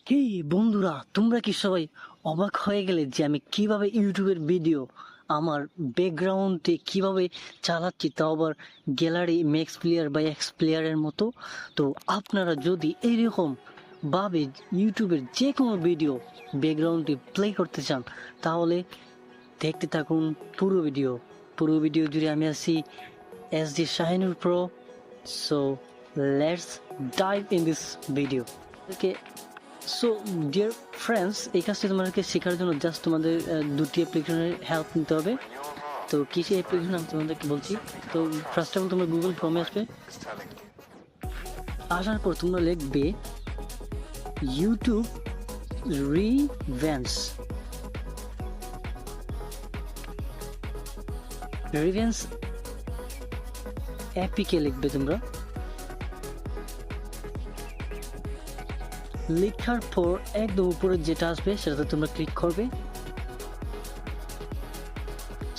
হে বন্ধুরা, তোমরা কি সবাই অবাক হয়ে গেলে যে আমি কিভাবে ইউটিউবের ভিডিও আমার ব্যাকগ্রাউন্ডে কিভাবে চালাচ্ছি, তাও আবার গ্যালারি ম্যাক্স প্লেয়ার বা এক্স প্লেয়ারের মতো। তো আপনারা যদি এইরকম ভাবে ইউটিউবের যে কোনো ভিডিও ব্যাকগ্রাউন্ডে প্লে করতে চান তাহলে দেখতে থাকুন পুরো ভিডিও জুড়ে আমি আছি SD Shaheenur Pro. So let's dive in this video. Okay. So dear friends, এই কাজটি তোমাদেরকে শেখার জন্য জাস্ট তোমাদের দুটি অ্যাপ্লিকেশনের হেল্প নিতে হবে। তো কী সেই অ্যাপ্লিকেশন আমি তোমাদেরকে বলছি। তো ফার্স্ট অফ অল তোমরা গুগল ক্রোমে আসবে, আসার পর তোমরা লিখবে ইউটিউব রিভেন্স অ্যাপিকে লিখবে তোমরা। লেখার পর একদম উপরে যেটা আসবে সেটাতে তোমরা ক্লিক করবে।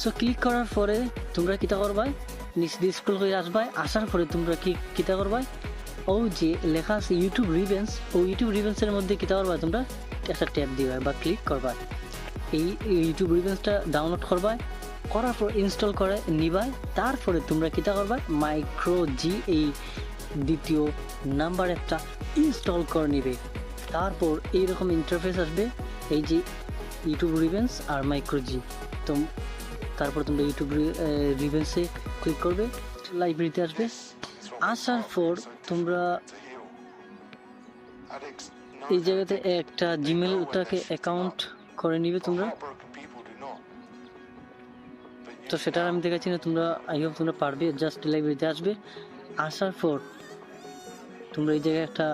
সো ক্লিক করার পরে তোমরা কিতা করবা, নিচে দিয়ে স্ক্রল করে আসবা। আসার পরে তোমরা কিতা করবা, ও যে লেখা আছে ইউটিউব রিভেন্স, ও ইউটিউব রিভেন্সের মধ্যে কিতা করবা, তোমরা একটা ট্যাপ দিবা বা ক্লিক করবা। এই ইউটিউব রিভেন্সটা ডাউনলোড করবা, করার পর ইনস্টল করে নিবা। তারপরে তোমরা কিতা করবা, মাইক্রো জি এই দ্বিতীয় নাম্বার একটা ইনস্টল করে নিবে। তারপর এইরকম ইন্টারফেস আসবে, এই যে ইউটিউব রিভেন্স আর মাইক্রো জি। তো তারপর তোমরা ইউটিউব রিভেন্সে ক্লিক করবে, লাইব্রেরিতে আসবে। আসার পর তোমরা এই জায়গাতে একটা জিমেলটাকে অ্যাকাউন্ট করে নিবে তোমরা। তো সেটা আমি দেখাচ্ছি না, তোমরা আই হোপ তোমরা পারবে। জাস্ট লাইব্রেরিতে আসবে, আসার পর তোমরা এই জায়গায় একটা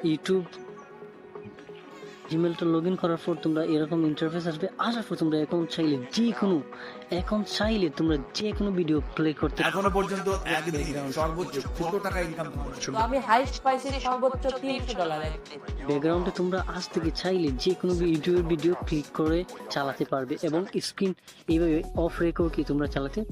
ইউটিউব জিমেলটা লগ ইন করার পর তোমরা এরকম ইন্টারফেস আসবে। আসার পর তোমরা অ্যাকাউন্ট চাইলে তোমরা যে কোনো ভিডিও প্লে করতে। এখনো পর্যন্ত সর্বোচ্চ কত টাকা ইনকাম করছো? আমি হাইস্ট পাইছি সর্বোচ্চ $300। ব্যাকগ্রাউন্ডে তোমরা আজ থেকে চাইলে যে কোনো ইউটিউবের ভিডিও ক্লিক করে চালাতে পারবে এবং স্ক্রিন এইভাবে অফ রেখেও কি তোমরা চালাতে পারবে।